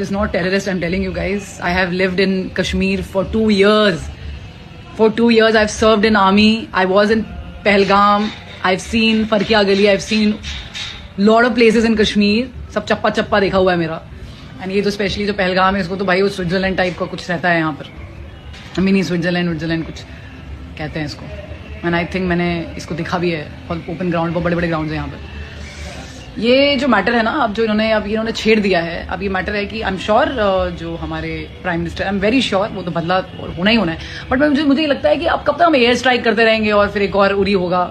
is not terrorist, I'm telling you guys. I have lived in Kashmir for 2 years. For 2 years I've served in army. I was in Pahalgam. I've seen Farkia Gali. I've seen lot of places in Kashmir. सब चप्पा चप्पा देखा हुआ है मेरा. And ये तो specially जो पहलगाम है इसको तो भाई वो स्विट्जरलैंड टाइप का कुछ रहता है यहाँ पर. मिनी स्विट्जरलैंड कुछ कहते हैं इसको. एंड आई थिंक मैंने इसको दिखा भी है ओपन ग्राउंड पर. बड़े बड़े ग्राउंड है यहाँ पर. ये जो मैटर है ना अब जो इन्होंने छेड़ दिया है. अब ये मैटर है कि आई एम श्योर जो हमारे prime minister, I am very sure वो तो बदला होना ही होना है. बट मुझे ये लगता है कि अब कब तक हम एयर स्ट्राइक करते रहेंगे और फिर एक और उरी होगा.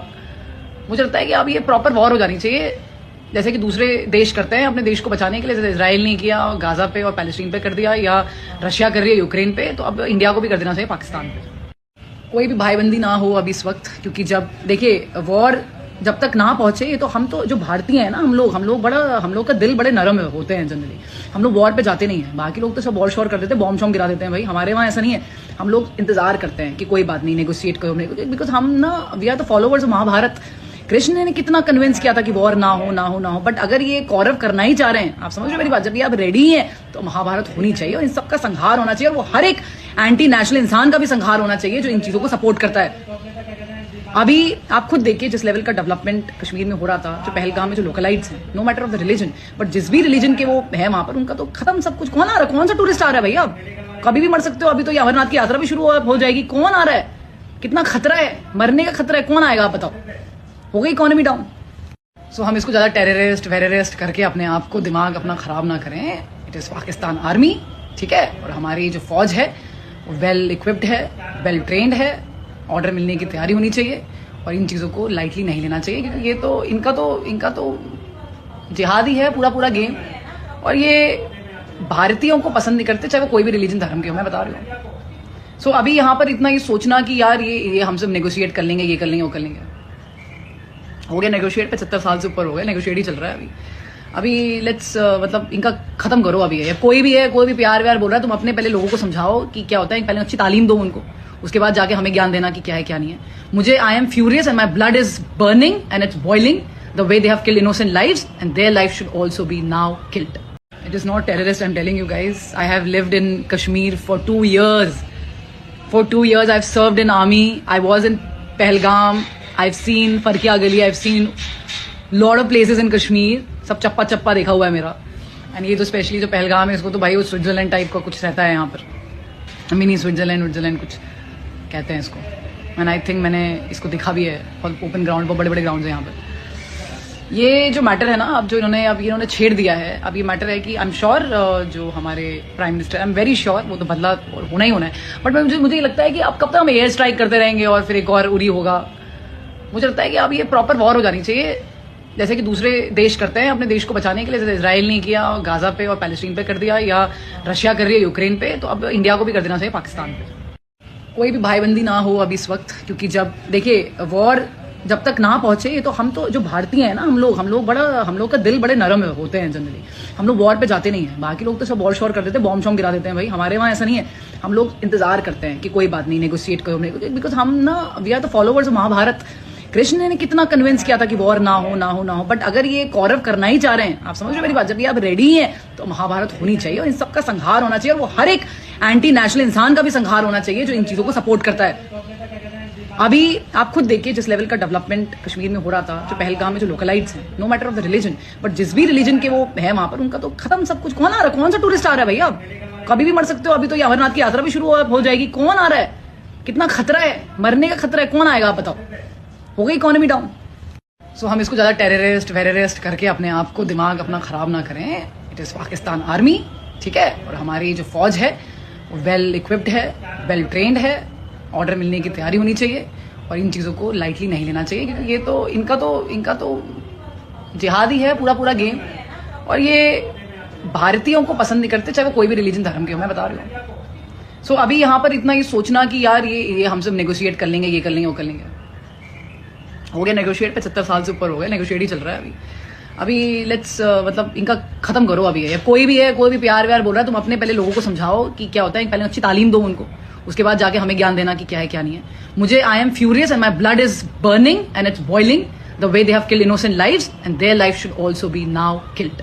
मुझे लगता है कि अब ये प्रॉपर वॉर हो जानी चाहिए जैसे कि दूसरे देश करते हैं अपने देश को बचाने के लिए. जैसे इसराइल ने किया गाजा पे और पैलेस्टीन पे कर दिया, या रशिया कर रही है यूक्रेन पे, तो अब इंडिया को भी कर देना चाहिए पाकिस्तान पे. कोई भी भाईबंदी ना हो अभी इस वक्त, क्योंकि जब देखिए वॉर जब तक ना पहुंचे तो हम तो जो भारतीय हैं ना हम लोग का दिल बड़े नरम होते हैं जनरली. हम लोग वॉर पे जाते नहीं है. बाकी लोग तो सब वॉर शॉर कर देते हैं, बॉम्ब शॉम्ब गिरा देते हैं. भाई हमारे वहाँ ऐसा नहीं है. हम लोग इंतजार करते हैं कि कोई बात नहीं, नेगोशिएट करो, बिकॉज हम ना we are the followers of Mahabharata. Krishna ने कितना कन्विंस किया था कि वॉर ना हो. बट अगर ये कौरव करना ही चाह रहे हैं, आप समझ रहे हो मेरी बात, जब ये आप रेडी हैं तो महाभारत होनी चाहिए और इन सबका संहार होना चाहिए. और वो हर एक एंटी नेशनल इंसान का भी संहार होना चाहिए जो इन चीजों को सपोर्ट करता है. अभी आप खुद देखिए जिस लेवल का डेवलपमेंट कश्मीर में हो रहा था, जो पहलगाम में जो लोकलाइट्स हैं, no matter of the religion, but जिस भी रिलीजन के वो है वहां पर उनका तो खत्म सब कुछ. कौन आ रहा है? कौन सा टूरिस्ट आ रहा है भैया? आप कभी भी मर सकते हो. अभी तो ये अमरनाथ की यात्रा भी शुरू हो जाएगी. कौन आ रहा है? कितना खतरा है, मरने का खतरा है. कौन आएगा आप बताओ? हो गई इकोनॉमी डाउन. सो हम इसको ज्यादा टेररिस्ट करके अपने आप को दिमाग अपना खराब ना करें. इट इज पाकिस्तान आर्मी, ठीक है. और हमारी जो फौज है वो वेल इक्विप्ड है, वेल ट्रेंड है. ऑर्डर मिलने की तैयारी होनी चाहिए और इन चीज़ों को लाइटली नहीं लेना चाहिए, क्योंकि ये तो इनका तो जिहाद ही है पूरा गेम. और ये भारतीयों को पसंद नहीं करते, चाहे वो कोई भी रिलीजन धर्म के हो. मैं बता रही हूँ. सो अभी यहाँ पर इतना ये सोचना कि यार ये हम सब नेगोशिएट कर लेंगे, ये कर लेंगे, वो कर लेंगे. हो गया नेगोशिएट. 75 साल से ऊपर हो गया, नेगोशिएट ही चल रहा है अभी. लेट्स मतलब इनका खत्म करो अभी. है कोई भी प्यार व्यार बोल रहा है, तुम अपने पहले लोगों को समझाओ कि क्या होता है. पहले अच्छी तालीम दो उनको, उसके बाद जाके हमें ज्ञान देना कि क्या है क्या नहीं है. मुझे I am furious and my blood is burning and it's boiling the way they have killed innocent lives and their life should also be now killed. It is not terrorist, I am telling you guys. I have lived in Kashmir for 2 years. For 2 years I've served in army. I was in Pahalgam. I've seen Farkia Gali. I've seen lot of places in Kashmir. सब चप्पा चप्पा देखा हुआ है मेरा. And ये तो specially जो पहलगाम है इसको तो भाई वो स्विट्जरलैंड टाइप का कुछ रहता है यहाँ पर. मिनी स्विट्जरलैंड कुछ कहते हैं इसको. एंड आई थिंक मैंने इसको दिखा भी है ओपन ग्राउंड पर. बड़े बड़े ग्राउंड है यहाँ पर. ये जो मैटर है ना अब जो इन्होंने छेड़ दिया है. अब ये मैटर है कि आई एम श्योर जो हमारे prime minister, I am very sure वो तो बदला होना ही होना है. बट मुझे ये लगता है कि अब कब तक हम एयर स्ट्राइक करते रहेंगे और फिर एक और उरी होगा. मुझे लगता है कि अब ये प्रॉपर वॉर हो जानी चाहिए जैसे कि दूसरे देश करते हैं अपने देश को बचाने के लिए. जैसे इसराइल ने किया गाजा पे और पैलेस्टीन पे कर दिया, या रशिया कर रही है यूक्रेन पे, तो अब इंडिया को भी कर देना चाहिए पाकिस्तान पे. कोई भी भाईबंदी ना हो अभी इस वक्त, क्योंकि जब देखिए वॉर जब तक ना पहुंचे तो हम तो जो भारतीय हैं ना हम लोग का दिल बड़े नरम होते हैं जनरली. हम लोग वॉर पे जाते नहीं है. बाकी लोग तो सब वॉर शॉर कर देते हैं, बॉम्ब शॉम्ब गिरा देते हैं. भाई हमारे वहाँ ऐसा नहीं है. हम लोग इंतजार करते हैं कि कोई बात नहीं, नेगोशिएट करो, बिकॉज हम ना we are the followers of Mahabharata. Krishna ने कितना कन्विंस किया था कि वॉर ना हो. बट अगर ये कौरव करना ही चाह रहे हैं, आप समझ रहे हो मेरी बात, जब ये आप रेडी हैं तो महाभारत होनी चाहिए और इन सबका संहार होना चाहिए. और वो हर एक एंटी नेशनल इंसान का भी संहार होना चाहिए जो इन चीजों को सपोर्ट करता है. अभी आप खुद देखिए जिस लेवल का डेवलपमेंट कश्मीर में हो रहा था, जो पहलगाम में जो लोकलाइट्स हैं, no matter of the religion, but जिस भी रिलीजन के वो है वहां पर उनका तो खत्म सब कुछ. कौन आ रहा है? कौन सा टूरिस्ट आ रहा है भैया? आप कभी भी मर सकते हो. अभी तो ये अमरनाथ की यात्रा भी शुरू हो जाएगी. कौन आ रहा है? कितना खतरा है, मरने का खतरा है. कौन आएगा आप बताओ? हो गई इकोनॉमी डाउन. सो हम इसको ज्यादा टेररिस्ट करके अपने आप को दिमाग अपना खराब ना करें. इट इज पाकिस्तान आर्मी, ठीक है. और हमारी जो फौज है वो वेल इक्विप्ड है, वेल ट्रेंड है. ऑर्डर मिलने की तैयारी होनी चाहिए और इन चीज़ों को लाइटली नहीं लेना चाहिए, क्योंकि ये तो इनका तो जिहाद ही है पूरा गेम. और ये भारतीयों को पसंद नहीं करते, चाहे वो कोई भी रिलीजन धर्म के हो. मैं बता रही हूँ. सो अभी यहाँ पर इतना ये सोचना कि यार ये हम सब नेगोशिएट कर लेंगे, ये कर लेंगे, वो कर लेंगे. हो गया नेगोशिएट. 75 साल से ऊपर हो गया, नेगोशिएट ही चल रहा है अभी. लेट्स मतलब इनका खत्म करो अभी. है कोई भी प्यार व्यार बोल रहा है, तुम अपने पहले लोगों को समझाओ कि क्या होता है. पहले अच्छी तालीम दो उनको, उसके बाद जाके हमें ज्ञान देना कि क्या है क्या नहीं है. मुझे I am furious and my blood is burning and it's boiling the way they have killed innocent lives and their life should also be now killed.